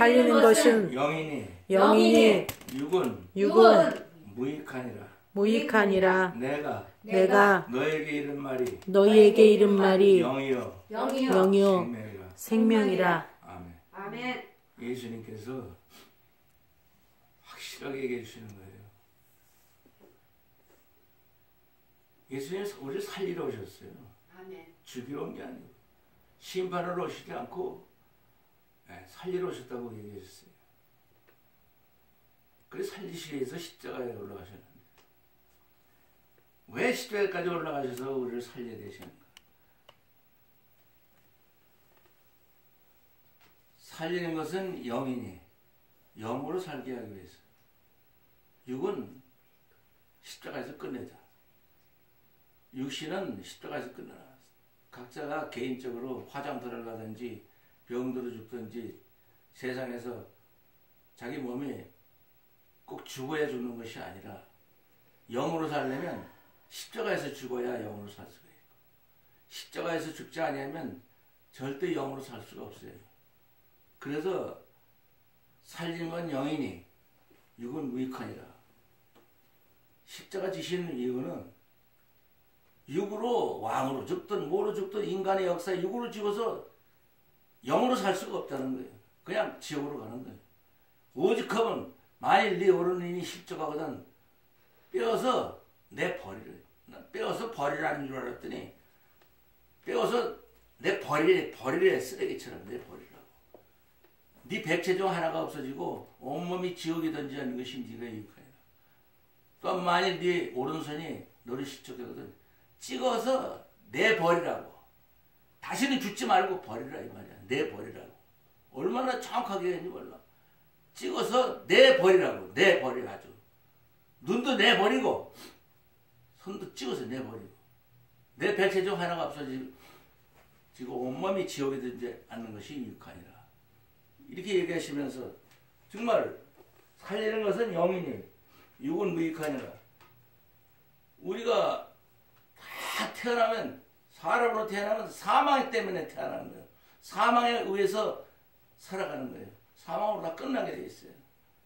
살리는 것은 영이니 육은 무익하니라. 내가 너희에게 이른 말이 영이요 생명이라. 아멘. 예수님께서 확실하게 얘기해 주시는 거예요. 예수님은 우리를 살리러 오셨어요. 아멘. 죽이러 온 게 아니고 심판으로 오시지 않고 살리러 오셨다고 얘기했어요. 그래서 살리시기 위해서 십자가에 올라가셨는데 왜 십자가까지 올라가셔서 우리를 살려야 되시는가? 살리는 것은 영이니 영으로 살게 하기 위해서. 육은 십자가에서 끝내자. 육신은 십자가에서 끝내라. 각자가 개인적으로 화장터를 가든지 병들어 죽든지 세상에서 자기 몸이 꼭 죽어야 죽는 것이 아니라 영으로 살려면 십자가에서 죽어야 영으로 살 수가 있고 십자가에서 죽지 아니하면 절대 영으로 살 수가 없어요. 그래서 살리는 건 영이니 육은 무익하니라. 십자가 지시는 이유는 육으로 왕으로 죽든 뭐로 죽든 인간의 역사에 육으로 죽어서 영으로 살 수가 없다는 거예요. 그냥 지옥으로 가는 거예요. 오직하면 만일 네 어른이 십자가거든 빼어서 내 버리래. 빼어서 버리라는 줄 알았더니 빼어서 내 버리래. 쓰레기처럼 내 버리라고. 네 백체 중 하나가 없어지고 온몸이 지옥이든지 하는 것이 네가 유익하니라. 또 만일 네 오른손이 너를 십자가거든 찍어서 내 버리라고. 다시는 죽지 말고 버리라 이 말이야. 내 버리라고. 얼마나 정확하게 했는지 몰라. 찍어서 내 버리라고. 내 버리 아주. 눈도 내 버리고 손도 찍어서 내 버리고 내 백체 중 하나가 없어지고 온몸이 지옥에 들지 않는 것이 유익하니라. 이렇게 얘기하시면서 정말 살리는 것은 영이니 육은 무익하니라. 우리가 다 태어나면 사람으로 태어나면 사망 때문에 태어나는 거예요. 사망에 의해서 살아가는 거예요. 사망으로 다 끝나게 돼 있어요.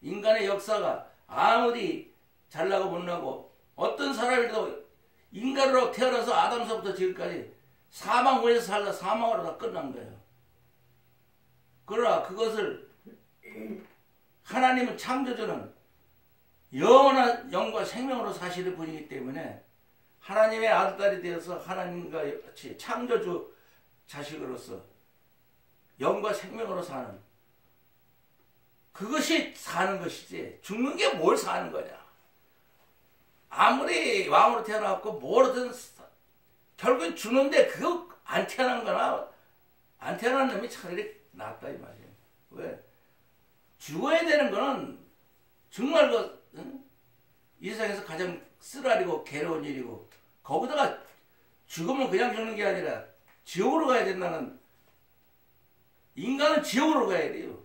인간의 역사가 아무리 잘나고 못나고 어떤 사람이라도 인간으로 태어나서 아담서부터 지금까지 사망 후에서 살다 사망으로 다 끝난 거예요. 그러나 그것을 하나님은 창조주는 영원한 영과 생명으로 사시는 분이기 때문에 하나님의 아들딸이 되어서 하나님과 같이 창조주 자식으로서 영과 생명으로 사는 그것이 사는 것이지 죽는 게 뭘 사는 거냐. 아무리 왕으로 태어났고 뭐든 결국은 죽는데 그거 안 태어난 거나 안 태어난 놈이 차라리 낫다 이 말이에요. 왜? 죽어야 되는 거는 정말 이 세상에서 가장 쓰라리고 괴로운 일이고 거기다가 죽으면 그냥 죽는 게 아니라 지옥으로 가야 된다는. 인간은 지옥으로 가야 돼요.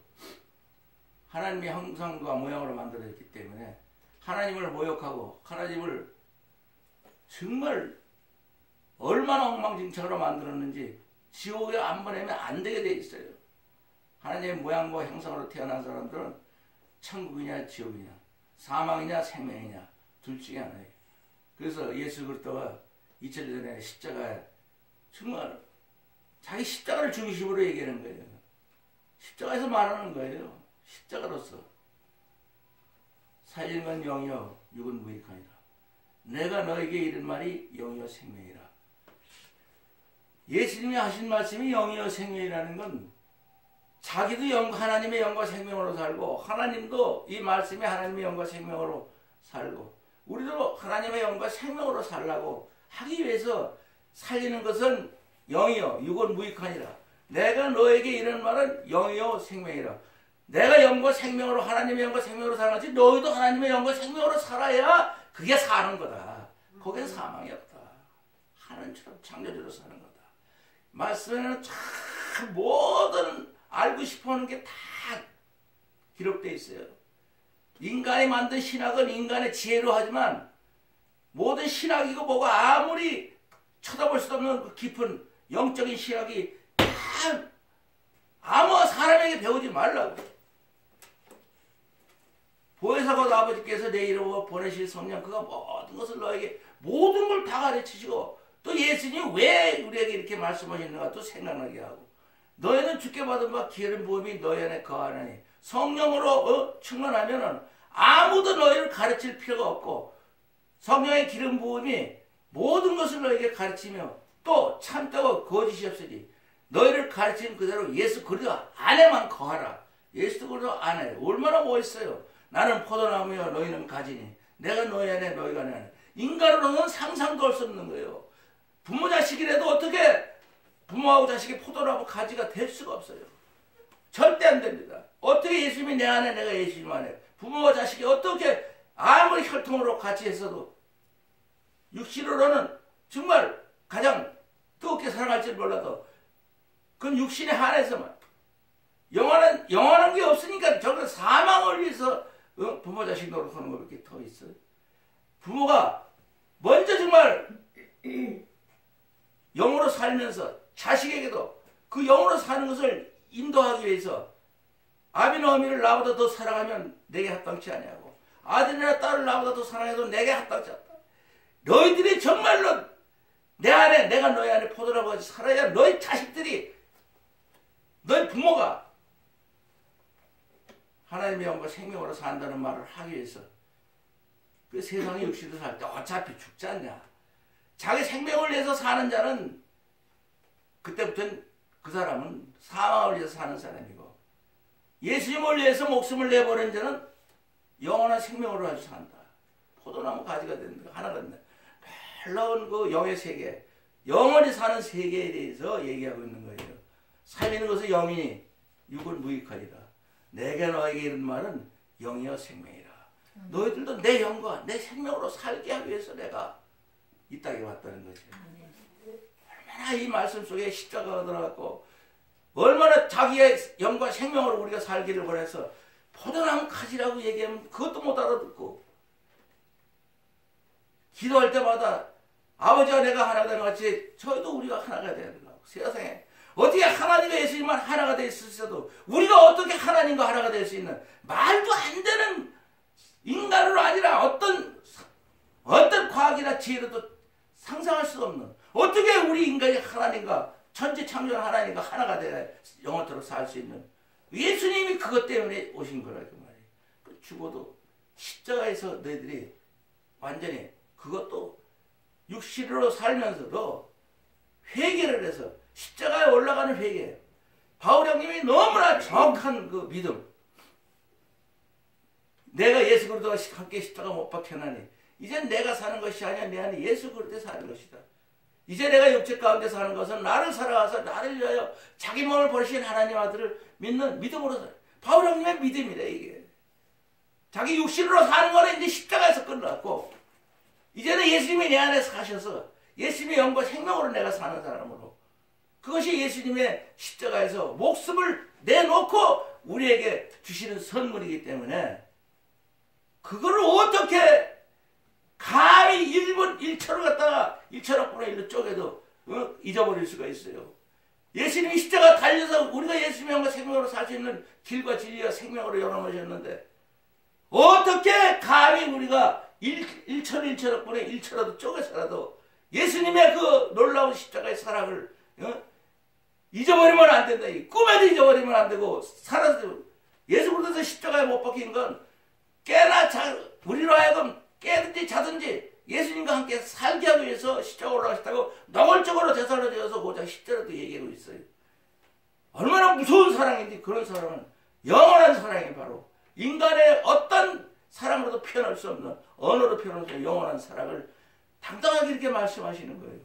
하나님의 형상과 모양으로 만들어졌기 때문에 하나님을 모욕하고 하나님을 정말 얼마나 엉망진창으로 만들었는지 지옥에 안 보내면 안 되게 돼 있어요. 하나님의 모양과 형상으로 태어난 사람들은 천국이냐 지옥이냐 사망이냐 생명이냐 둘 중에 하나예요. 그래서 예수 그리스도가 2000년 전에 십자가에 정말 자기 십자가를 중심으로 얘기하는 거예요. 십자가에서 말하는 거예요. 십자가로서 살리는 건 영이요 육은 무익하니라. 내가 너에게 이른 말이 영이요 생명이라. 예수님이 하신 말씀이 영이요 생명이라는 건 자기도 하나님의 영과 생명으로 살고 하나님도 이 말씀이 하나님의 영과 생명으로 살고 우리도 하나님의 영과 생명으로 살라고 하기 위해서 살리는 것은 영이요 육은 무익하니라. 내가 너에게 이런 말은 영이요 생명이라. 내가 영과 생명으로 하나님의 영과 생명으로 살아가지 너희도 하나님의 영과 생명으로 살아야 그게 사는 거다. 거기엔 사망이 없다. 하나님처럼 창조주로 사는 거다. 말씀에는 참 모든 알고 싶어하는 게 다 기록되어 있어요. 인간이 만든 신학은 인간의 지혜로 하지만 모든 신학이고 뭐가 아무리 쳐다볼 수 없는 그 깊은 영적인 신학이 다 아무 사람에게 배우지 말라고. 보혜사 곧 아버지께서 내 이름으로 보내실 성령 그가 모든 것을 너에게 모든 걸 다 가르치시고 또 예수님이 왜 우리에게 이렇게 말씀하시는가 또 생각나게 하고 너희는 주께 받은 바 기름 부음이 너희 안에 거하나니 성령으로 충만하면은 아무도 너희를 가르칠 필요가 없고 성령의 기름 부음이 모든 것을 너희에게 가르치며 또 참되고 거짓이 없으니 너희를 가르치는 그대로 예수 그리스도 안에만 거하라. 예수 그리스도 안에 얼마나 멋있어요. 나는 포도나무여 너희는 가지니 내가 너희 안에 너희가 내 안에. 인간으로는 상상도 할 수 없는 거예요. 부모 자식이라도 어떻게 부모하고 자식이 포도나무 가지가 될 수가 없어요. 절대 안 됩니다. 어떻게 예수님이 내 안에 내가 예수님 안에 부모와 자식이 어떻게 아무리 혈통으로 같이 했어도 육신으로는 정말 가장 뜨겁게 사랑할지 몰라도 그건 육신에 한해서만 영원한 게 없으니까 저는 사망을 위해서 부모 자식 노릇하는 것밖에 더 있어요. 부모가 먼저 정말 영으로 살면서 자식에게도 그 영으로 사는 것을 인도하기 위해서 아비나 어미를 나보다 더 사랑하면 내게 합당치 아니하고 아들이나 딸을 나보다 더 사랑해도 내게 합당치 않다. 너희들이 정말로 내 안에 내가 너희 안에 포도나무 같이 살아야 너희 자식들이 너희 부모가 하나님의 영과 생명으로 산다는 말을 하기 위해서 그 세상에 육신으로 살 때 어차피 죽지 않냐. 자기 생명을 위해서 사는 자는 그때부터는 그 사람은 사망을 위해서 사는 사람이고 예수님을 위해서 목숨을 내버린 자는 영원한 생명으로 아주 산다. 포도나무 가지가 된다. 하나가 된다. 놀라운 그 영의 세계, 영원히 사는 세계에 대해서 얘기하고 있는 거예요. 살리는 것은 영이니 육은 무익하리라. 내게 너에게 이런 말은 영이여 생명이라. 너희들도 내 영과 내 생명으로 살게 하기 위해서 내가 이 땅에 왔다는 거지. 얼마나 이 말씀 속에 십자가가 들어갔고 얼마나 자기의 영과 생명으로 우리가 살기를 원해서 포도나무 가지라고 얘기하면 그것도 못 알아듣고 기도할 때마다 아버지와 내가 하나가 되는 같이 저희도 우리가 하나가 되야 된다고. 세상에 어떻게 하나님과 예수님만 하나가 될 수 있어도 우리가 어떻게 하나님과 하나가 될 수 있는 말도 안 되는 인간으로 아니라 어떤 과학이나 지혜로도 상상할 수 없는 어떻게 우리 인간이 하나님과 천지 창조한 하나님과 하나가 되어 영원토록 살 수 있는 예수님이 그것 때문에 오신 거라 그 말이에요. 죽어도 십자가에서 너희들이 완전히 그것도 육신으로 살면서도 회개를 해서 십자가에 올라가는 회개. 바울 형님이 너무나 정확한 그 믿음. 내가 예수 그리스도와 함께 십자가 못 박혀나니 이제 내가 사는 것이 아니라 내 안에 예수 그리스도 사는 것이다. 이제 내가 육체 가운데 사는 것은 나를 살아가서 나를 위하여 자기 몸을 버리신 하나님 아들을 믿는 믿음으로 살아. 바울 형님의 믿음이래 이게. 자기 육신으로 사는 거는 이제 십자가에서 끝났고 이제는 예수님이 내 안에 사셔서 예수님의 영과 생명으로 내가 사는 사람으로 그것이 예수님의 십자가에서 목숨을 내놓고 우리에게 주시는 선물이기 때문에 그거를 어떻게 감히 1분 1초를 갖다가 1천억분의 1로 쪼개도 잊어버릴 수가 있어요. 예수님이 십자가 달려서 우리가 예수님의 영과 생명으로 살 수 있는 길과 진리와 생명으로 열어놓으셨는데 어떻게 감히 우리가 1천억분의 1초라도 쪼개서라도 예수님의 그 놀라운 십자가의 사랑을 잊어버리면 안 된다. 꿈에도 잊어버리면 안 되고 살아서 예수 그리스도 십자가에 못 박힌 건 깨나 우리로 하여금 깨든지 자든지 예수님과 함께 살게 하기 위해서 십자가 올라가셨다고 노골적으로 되살려져서 고작 십자가도 얘기하고 있어요. 얼마나 무서운 사랑인지 그런 사랑은 영원한 사랑이 바로 인간의 어떤 사랑으로도 표현할 수 없는 언어로 표현할 수 없는 영원한 사랑을 당당하게 이렇게 말씀하시는 거예요.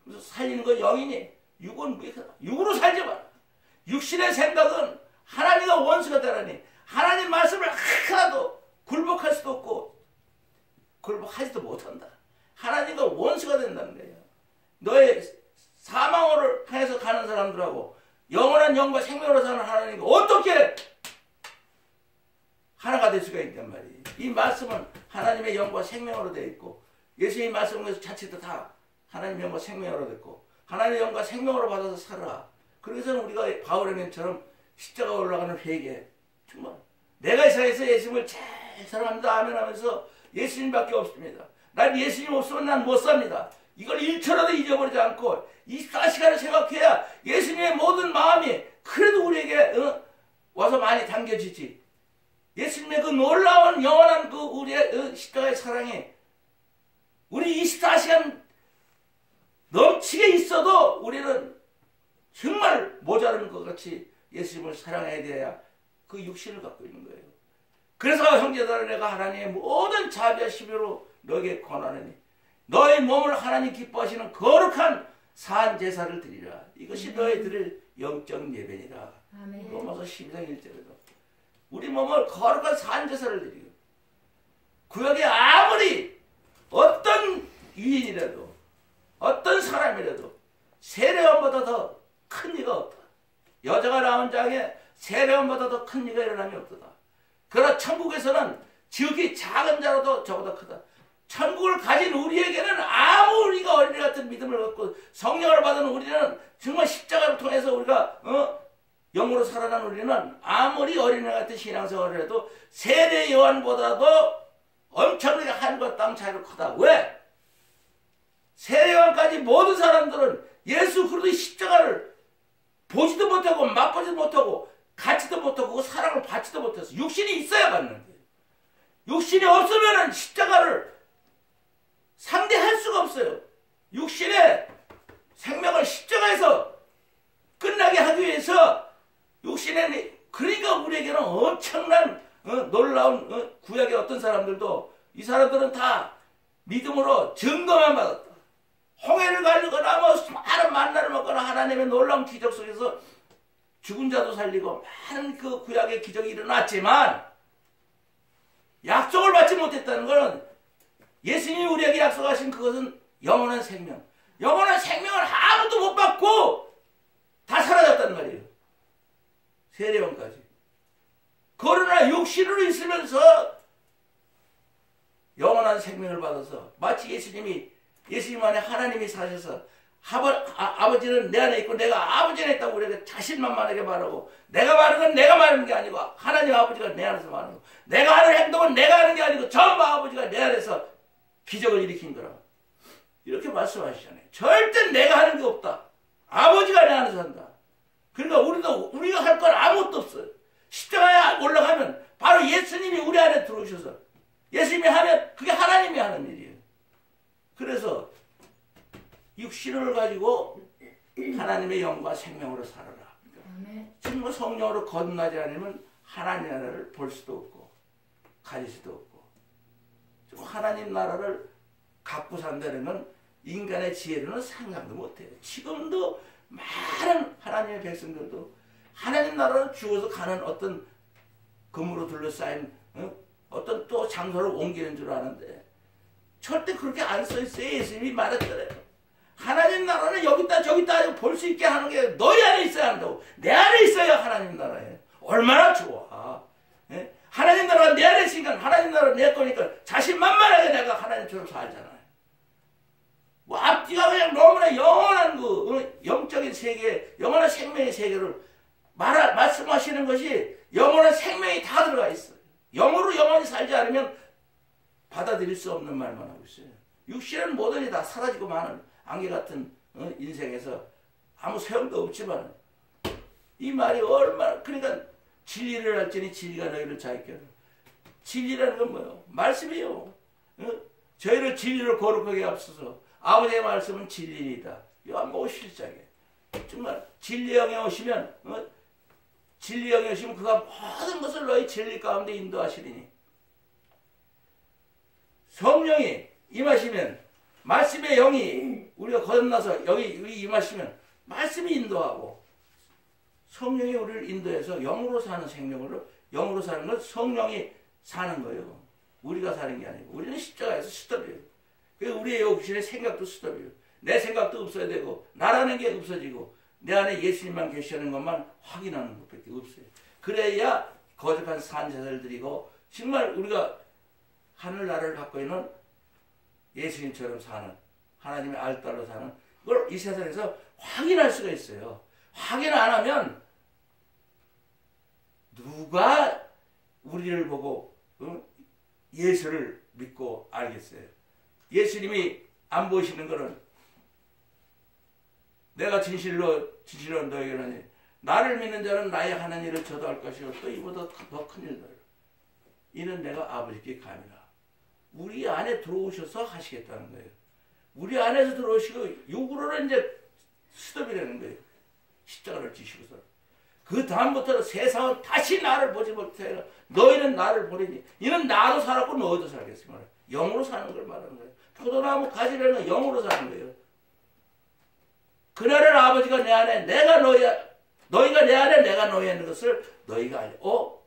그래서 살리는 건 영이니 육은 무익하다. 육으로 살지 마라. 육신의 생각은 하나님과 원수가 되라니 하나님 말씀을 하나도 굴복할 수도 없고 굴복하지도 못한다. 하나님과 원수가 된다는 거예요. 너의 사망을 향해서 가는 사람들하고 영원한 영과 생명으로 사는 하나님과 어떻게 하나가 될 수가 있단 말이에요. 이 말씀은 하나님의 영과 생명으로 되어 있고 예수님의 말씀에서 자체도 다 하나님의 영과 생명으로 됐고 하나님의 영과 생명으로 받아서 살아. 그래서 우리가 바울의 면처럼 십자가 올라가는 회개 정말 내가 이 세상에서 예수님을 제일 사랑합니다. 아멘 하면서 예수님밖에 없습니다. 난 예수님 없으면 난 못 삽니다. 이걸 1초라도 잊어버리지 않고 24시간을 생각해야 예수님의 모든 마음이 그래도 우리에게 와서 많이 담겨지지. 예수님의 그 놀라운 영원한 그 우리의 십자가의 사랑이 우리 24시간 넘치게 있어도 우리는 정말 모자르는 것 같이 예수님을 사랑해야 돼야 그 육신을 갖고 있는 거예요. 그래서 형제들아 내가 하나님의 모든 자비와 시비로 너에게 권하노니 너의 몸을 하나님 기뻐하시는 거룩한 산 제사를 드리라. 이것이 너의 드릴 영적 예배니라. 로마서 12장 1절에도 우리 몸을 거룩한 산 제사를 드리고 구약에 아무리 어떤 유인이라도 어떤 사람이라도 세례원보다 더 큰 이가 없다. 여자가 나온 장에 세례원보다 더 큰 이가 일어남이 없다. 그러나 천국에서는 지극히 작은 자라도 저보다 크다. 천국을 가진 우리에게는 아무 우리가 어린애 같은 믿음을 갖고 성령을 받은 우리는 정말 십자가를 통해서 우리가 영으로 살아난 우리는 아무리 어린애 같은 신앙생활을 해도 세례 요한보다도 엄청나게 하늘과 땅 차이로 크다. 왜? 세례 요한까지 모든 사람들은 예수 그리스도의 십자가를 보지도 못하고 맛보지도 못하고 갖지도 못하고 그 사랑을 받지도 못해서 육신이 있어야 받는 거예요. 육신이 없으면 십자가를 상대할 수가 없어요. 육신의 생명을 십자가에서 끝나게 하기 위해서 육신의 그러니까 우리에게는 엄청난 놀라운 구약의 어떤 사람들도 이 사람들은 다 믿음으로 증거만 받았다. 홍해를 가르거나 뭐 많은 만나를 먹거나 하나님의 놀라운 기적 속에서 죽은 자도 살리고 많은 그 구약의 기적이 일어났지만 약속을 받지 못했다는 것은 예수님이 우리에게 약속하신 그것은 영원한 생명. 영원한 생명을 아무도 못 받고 다 사라졌단 말이에요. 세례원까지. 그러나 육신으로 있으면서 영원한 생명을 받아서 마치 예수님 안에 하나님이 사셔서 아버지는 내 안에 있고 내가 아버지 안에 있다고 우리가 자신만만하게 말하고 내가 말하는 건 내가 말하는 게 아니고 하나님 아버지가 내 안에서 말하는 거 내가 하는 행동은 내가 하는 게 아니고 전부 아버지가 내 안에서 기적을 일으킨 거라. 이렇게 말씀하시잖아요. 절대 내가 하는 게 없다. 아버지가 내 안에서 한다. 그러니까 우리가 할 건 아무것도 없어요. 십자가에 올라가면 바로 예수님이 우리 안에 들어오셔서 예수님이 하면 그게 하나님이 하는 일이에요. 그래서 육신을 가지고 하나님의 영과 생명으로 살아라. 정말 성령으로 거듭나지 않으면 하나님 나라를 볼 수도 없고 가질 수도 없고 하나님 나라를 갖고 산다는 인간의 지혜로는 상상도 못해요. 지금도 많은 하나님의 백성들도 하나님 나라를 주어서 가는 어떤 금으로 둘러싸인 어떤 또 장소를 옮기는 줄 아는데 절대 그렇게 안 써있어요. 예수님이 말했잖아요. 하나님 나라는 여기다 저기다 볼 수 있게 하는 게 너희 안에 있어야 한다고. 내 안에 있어야 하나님 나라에. 얼마나 좋아. 예? 하나님 나라가 내 안에 있으니까 하나님 나라가 내 거니까 자신만만하게 내가 하나님처럼 살잖아요. 뭐 앞뒤가 그냥 너무나 영원한 영적인 세계, 영원한 생명의 세계를 말씀하시는 것이 영원한 생명이 다 들어가 있어요. 영으로 영원히 살지 않으면 받아들일 수 없는 말만 하고 있어요. 육신은 뭐든지 다 사라지고 마는 안개 같은 인생에서 아무 소용도 없지만 이 말이 얼마나 그러니까 진리를 알지니 진리가 너희를 자유케 하라. 진리라는 건 뭐예요? 말씀이에요. 저희를 진리로 거룩하게 앞서서 아버지의 말씀은 진리이다. 요한복음 17장에 정말 진리 영에 오시면 진리 영에 오시면 그가 모든 것을 너희 진리 가운데 인도하시리니 성령이 임하시면 말씀의 영이 우리가 거듭나서 여기 임하시면 말씀이 인도하고 성령이 우리를 인도해서 영으로 사는 생명으로 영으로 사는 건 성령이 사는 거예요. 우리가 사는 게 아니고 우리는 십자가에서 스톱이에요. 우리의 육신의 생각도 스톱이에요. 내 생각도 없어야 되고 나라는 게 없어지고 내 안에 예수님만 계시는 것만 확인하는 것밖에 없어요. 그래야 거룩한 산제사를 드리고 정말 우리가 하늘나라를 갖고 있는 예수님처럼 사는 하나님의 알딸로 사는 그걸 이 세상에서 확인할 수가 있어요. 확인 안 하면 누가 우리를 보고 예수를 믿고 알겠어요. 예수님이 안 보시는 것은 내가 진실로 너에게 하니 나를 믿는 자는 나의 하는 일을 저도 할 것이요 또 이보다 더 큰 일을 이는 내가 아버지께 감이라. 우리 안에 들어오셔서 하시겠다는 거예요. 우리 안에서 들어오시고 육으로는 이제 스톱이라는 거예요. 십자가를 지시고서 그 다음부터는 세상은 다시 나를 보지 못해. 너희는 나를 보내니 이는 나도 살았고 너희도 살겠으며 영으로 사는 걸 말하는 거예요. 포도나무 가지라는 건 영으로 사는 거예요. 그날은 아버지가 내 안에 내가 너희가 내 안에 내가 너희에 있는 것을 너희가 알려.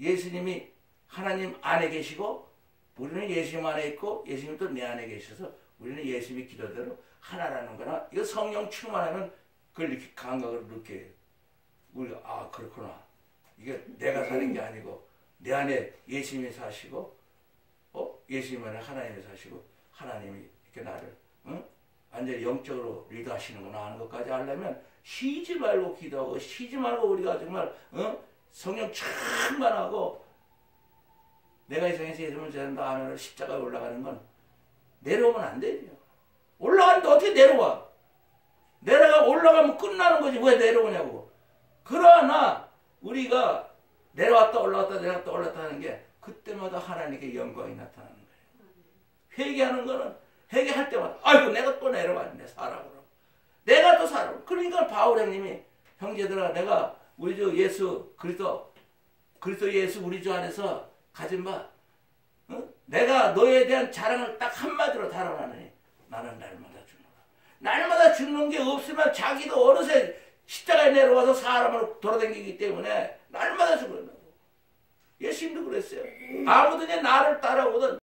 예수님이 하나님 안에 계시고 우리는 예수님 안에 있고 예수님이 또 내 안에 계셔서 우리는 예수님의 기도대로 하나라는 거나 이거 성령 충만하면 그걸 이렇게 감각을 느껴요. 우리가 그렇구나. 이게 내가 사는 게 아니고 내 안에 예수님이 사시고 예수님 안에 하나님이 사시고 하나님이 이렇게 나를 완전히 영적으로 리드하시는구나 하는 것까지 알려면 쉬지 말고 기도하고 쉬지 말고 우리가 정말 성령 충만하고 내가 이 세상에서 예수님을 전한다 하면 십자가에 올라가는 건 내려오면 안 되죠. 올라가는데 어떻게 내려와? 올라가면 끝나는 거지 왜 내려오냐고. 그러나 우리가 내려왔다 올라갔다 하는 게 그때마다 하나님께 영광이 나타나는 거예요. 회개하는 거는 회개할 때마다 아이고 내가 또 내려왔네 사람으로. 내가 또 사람. 그러니까 바울 형님이 형제들아 내가 우리 주 예수 그리스도 예수 우리 주 안에서 가진 바 내가 너에 대한 자랑을 딱 한마디로 달아나니 나는 날마다 죽노라. 날마다 죽는 게 없으면 자기도 어느새 십자가에 내려와서 사람으로 돌아다니기 때문에 날마다 죽는다고. 예수님도 그랬어요. 아무든지 나를 따라오든